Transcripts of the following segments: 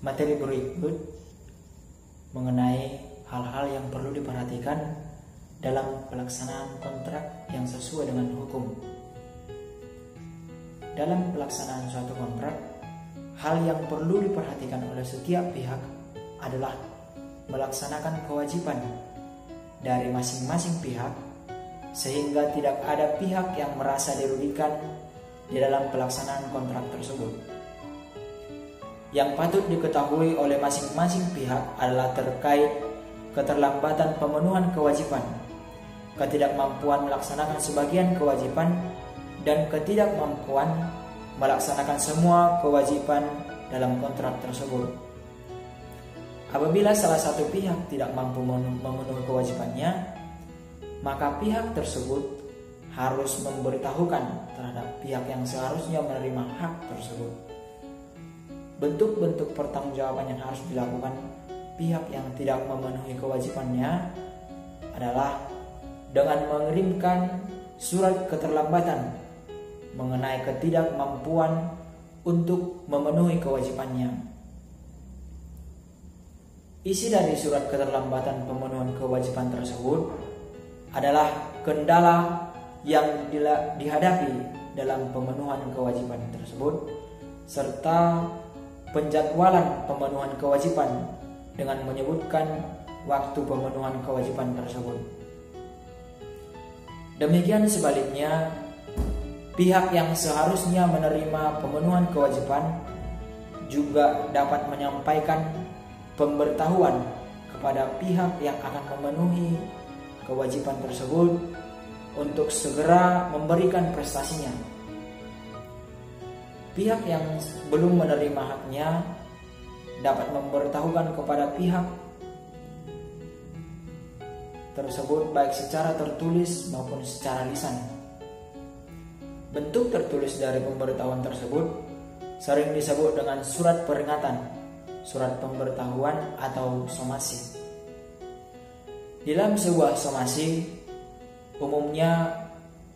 materi berikut mengenai hal-hal yang perlu diperhatikan dalam pelaksanaan kontrak yang sesuai dengan hukum. Dalam pelaksanaan suatu kontrak, hal yang perlu diperhatikan oleh setiap pihak adalah melaksanakan kewajiban dari masing-masing pihak sehingga tidak ada pihak yang merasa dirugikan di dalam pelaksanaan kontrak tersebut. Yang patut diketahui oleh masing-masing pihak adalah terkait keterlambatan pemenuhan kewajiban, ketidakmampuan melaksanakan sebagian kewajiban, dan ketidakmampuan melaksanakan semua kewajiban dalam kontrak tersebut. Apabila salah satu pihak tidak mampu memenuhi kewajibannya, maka pihak tersebut harus memberitahukan terhadap pihak yang seharusnya menerima hak tersebut. Bentuk-bentuk pertanggungjawaban yang harus dilakukan pihak yang tidak memenuhi kewajibannya adalah dengan mengirimkan surat keterlambatan mengenai ketidakmampuan untuk memenuhi kewajibannya. Isi dari surat keterlambatan pemenuhan kewajiban tersebut adalah kendala yang dihadapi dalam pemenuhan kewajiban tersebut, serta penjadwalan pemenuhan kewajiban dengan menyebutkan waktu pemenuhan kewajiban tersebut. Demikian sebaliknya, pihak yang seharusnya menerima pemenuhan kewajiban juga dapat menyampaikan pemberitahuan kepada pihak yang akan memenuhi kewajiban tersebut untuk segera memberikan prestasinya. Pihak yang belum menerima haknya dapat memberitahukan kepada pihak tersebut baik secara tertulis maupun secara lisan. Bentuk tertulis dari pemberitahuan tersebut sering disebut dengan surat peringatan, surat pemberitahuan atau somasi. Dalam sebuah somasi umumnya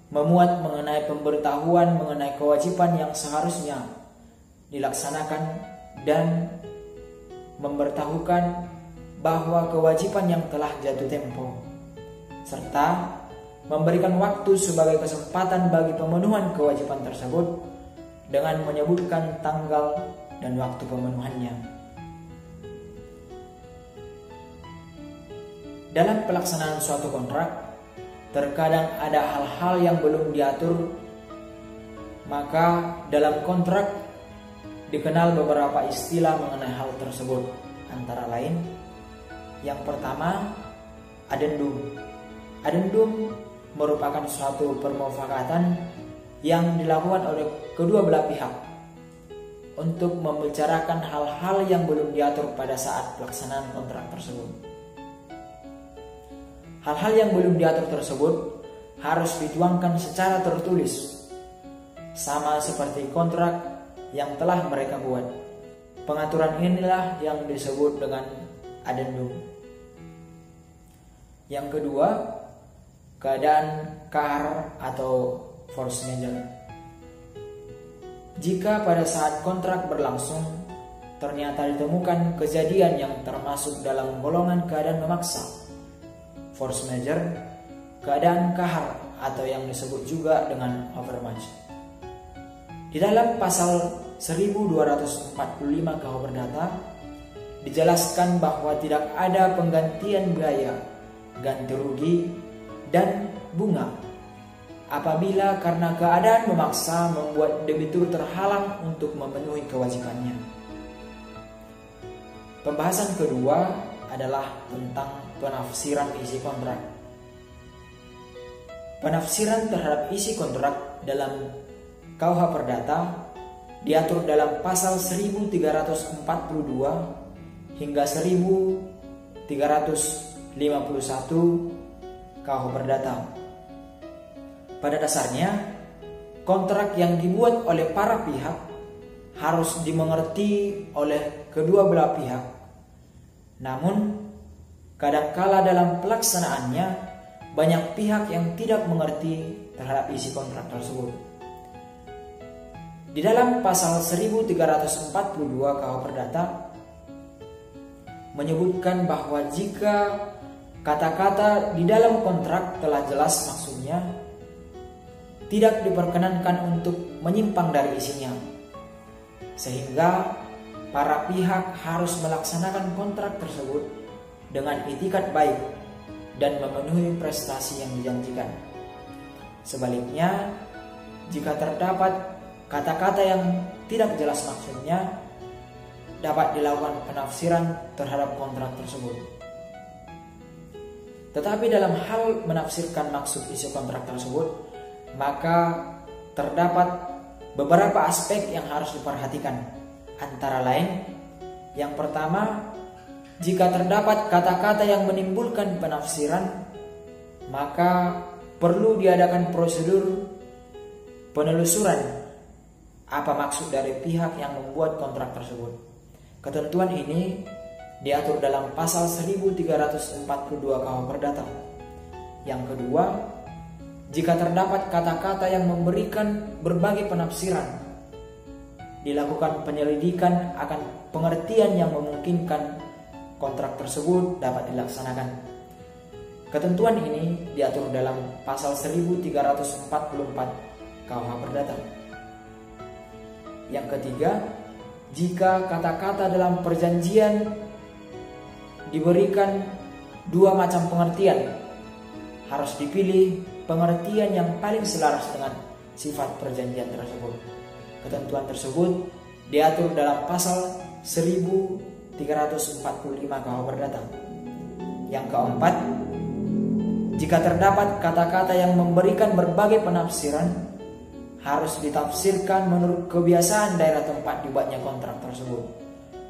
memuat mengenai pemberitahuan mengenai kewajiban yang seharusnya dilaksanakan dan memberitahukan bahwa kewajiban yang telah jatuh tempo, serta memberikan waktu sebagai kesempatan bagi pemenuhan kewajiban tersebut dengan menyebutkan tanggal dan waktu pemenuhannya. Dalam pelaksanaan suatu kontrak, terkadang ada hal-hal yang belum diatur, maka dalam kontrak dikenal beberapa istilah mengenai hal tersebut. Antara lain, yang pertama, adendum. Adendum merupakan suatu permufakatan yang dilakukan oleh kedua belah pihak untuk membicarakan hal-hal yang belum diatur pada saat pelaksanaan kontrak tersebut. Hal-hal yang belum diatur tersebut harus dituangkan secara tertulis, sama seperti kontrak yang telah mereka buat. Pengaturan inilah yang disebut dengan adendum. Yang kedua, keadaan kahar atau force majeure. Jika pada saat kontrak berlangsung ternyata ditemukan kejadian yang termasuk dalam golongan keadaan memaksa, force majeure, keadaan kahar atau yang disebut juga dengan overmatch. Di dalam pasal 1245 KUH Perdata dijelaskan bahwa tidak ada penggantian biaya, ganti rugi, dan bunga apabila karena keadaan memaksa membuat debitur terhalang untuk memenuhi kewajibannya. Pembahasan kedua adalah tentang penafsiran isi kontrak. Penafsiran terhadap isi kontrak dalam KUH Perdata diatur dalam pasal 1342 hingga 1351 KUH Perdata. Pada dasarnya, kontrak yang dibuat oleh para pihak harus dimengerti oleh kedua belah pihak. Namun, kadangkala dalam pelaksanaannya banyak pihak yang tidak mengerti terhadap isi kontrak tersebut. Di dalam pasal 1342 KUH Perdata menyebutkan bahwa jika kata-kata di dalam kontrak telah jelas maksudnya, tidak diperkenankan untuk menyimpang dari isinya, sehingga para pihak harus melaksanakan kontrak tersebut dengan itikat baik dan memenuhi prestasi yang dijanjikan. Sebaliknya, jika terdapat kata-kata yang tidak jelas maksudnya, dapat dilakukan penafsiran terhadap kontrak tersebut. Tetapi dalam hal menafsirkan maksud isi kontrak tersebut, maka terdapat beberapa aspek yang harus diperhatikan. Antara lain, yang pertama, jika terdapat kata-kata yang menimbulkan penafsiran, maka perlu diadakan prosedur penelusuran apa maksud dari pihak yang membuat kontrak tersebut. Ketentuan ini diatur dalam pasal 1342 KUH Perdata. Yang kedua, jika terdapat kata-kata yang memberikan berbagai penafsiran, dilakukan penyelidikan akan pengertian yang memungkinkan kontrak tersebut dapat dilaksanakan. Ketentuan ini diatur dalam pasal 1344 KUH Perdata. Yang ketiga, jika kata-kata dalam perjanjian diberikan dua macam pengertian, harus dipilih pengertian yang paling selaras dengan sifat perjanjian tersebut. Ketentuan tersebut diatur dalam pasal 1345 KUH Perdata. Yang keempat, jika terdapat kata-kata yang memberikan berbagai penafsiran, harus ditafsirkan menurut kebiasaan daerah tempat dibuatnya kontrak tersebut.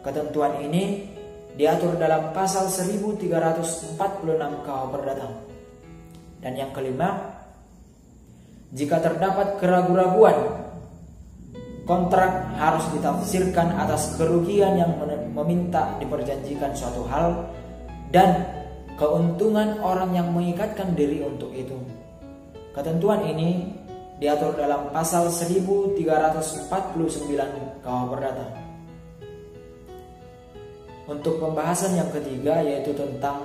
Ketentuan ini diatur dalam pasal 1346 KUH Perdata. Dan yang kelima, jika terdapat keraguan-raguan, kontrak harus ditafsirkan atas kerugian yang meminta diperjanjikan suatu hal dan keuntungan orang yang mengikatkan diri untuk itu. Ketentuan ini diatur dalam pasal 1349 KUH Perdata. Untuk pembahasan yang ketiga, yaitu tentang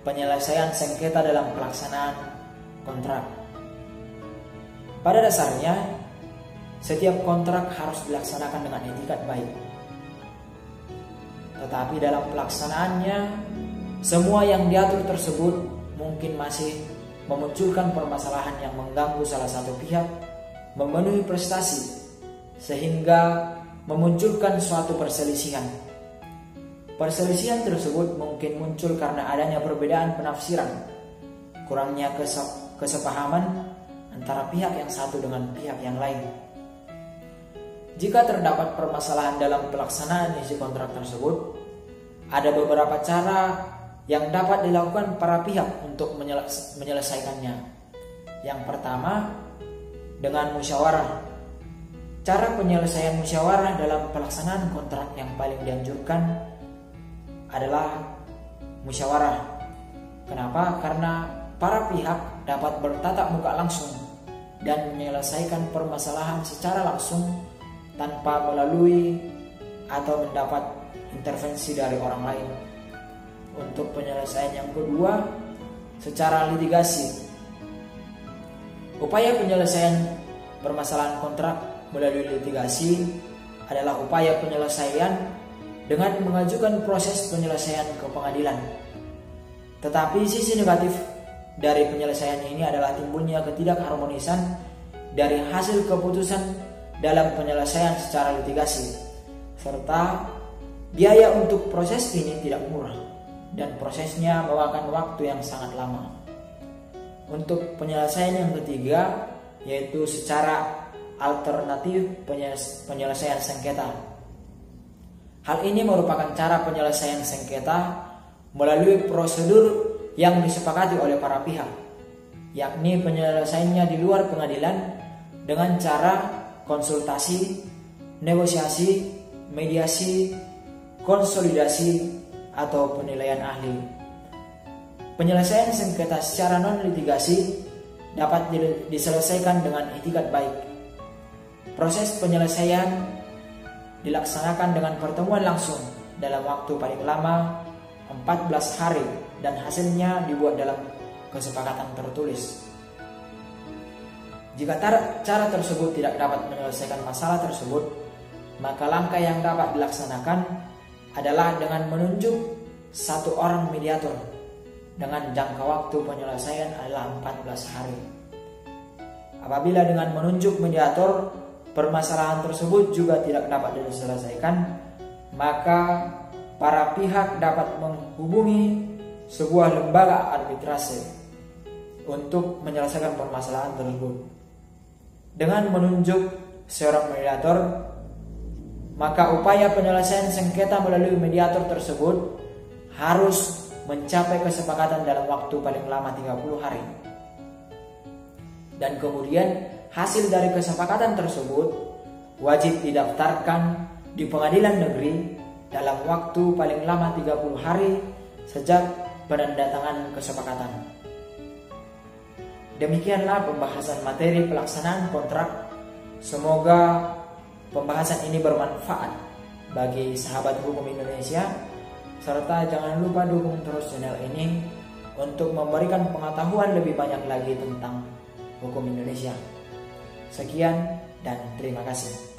penyelesaian sengketa dalam pelaksanaan kontrak. Pada dasarnya, setiap kontrak harus dilaksanakan dengan etikat baik. Tetapi dalam pelaksanaannya, semua yang diatur tersebut mungkin masih memunculkan permasalahan yang mengganggu salah satu pihak memenuhi prestasi, sehingga memunculkan suatu perselisihan. Perselisihan tersebut mungkin muncul karena adanya perbedaan penafsiran, kurangnya kesepahaman antara pihak yang satu dengan pihak yang lain. Jika terdapat permasalahan dalam pelaksanaan isi kontrak tersebut, ada beberapa cara yang dapat dilakukan para pihak untuk menyelesaikannya. Yang pertama, dengan musyawarah. Cara penyelesaian musyawarah dalam pelaksanaan kontrak yang paling dianjurkan adalah musyawarah. Kenapa? Karena para pihak dapat bertatap muka langsung dan menyelesaikan permasalahan secara langsung tanpa melalui atau mendapat intervensi dari orang lain. Untuk penyelesaian yang kedua, secara litigasi. Upaya penyelesaian permasalahan kontrak melalui litigasi adalah upaya penyelesaian dengan mengajukan proses penyelesaian ke pengadilan. Tetapi sisi negatif dari penyelesaian ini adalah timbulnya ketidakharmonisan dari hasil keputusan dalam penyelesaian secara litigasi, serta biaya untuk proses ini tidak murah dan prosesnya memakan waktu yang sangat lama. Untuk penyelesaian yang ketiga, yaitu secara alternatif penyelesaian sengketa. Hal ini merupakan cara penyelesaian sengketa melalui prosedur yang disepakati oleh para pihak, yakni penyelesaiannya di luar pengadilan dengan cara konsultasi, negosiasi, mediasi, konsolidasi, atau penilaian ahli. Penyelesaian sengketa secara non-litigasi dapat diselesaikan dengan itikat baik. Proses penyelesaian dilaksanakan dengan pertemuan langsung dalam waktu paling lama 14 hari dan hasilnya dibuat dalam kesepakatan tertulis. Jika cara tersebut tidak dapat menyelesaikan masalah tersebut, maka langkah yang dapat dilaksanakan adalah dengan menunjuk satu orang mediator dengan jangka waktu penyelesaian adalah 14 hari. Apabila dengan menunjuk mediator permasalahan tersebut juga tidak dapat diselesaikan, maka para pihak dapat menghubungi sebuah lembaga arbitrase untuk menyelesaikan permasalahan tersebut. Dengan menunjuk seorang mediator, maka upaya penyelesaian sengketa melalui mediator tersebut harus mencapai kesepakatan dalam waktu paling lama 30 hari. Dan kemudian hasil dari kesepakatan tersebut wajib didaftarkan di pengadilan negeri dalam waktu paling lama 30 hari sejak penandatanganan kesepakatan. Demikianlah pembahasan materi pelaksanaan kontrak. Semoga pembahasan ini bermanfaat bagi sahabat hukum Indonesia, serta jangan lupa dukung terus channel ini untuk memberikan pengetahuan lebih banyak lagi tentang hukum Indonesia. Sekian dan terima kasih.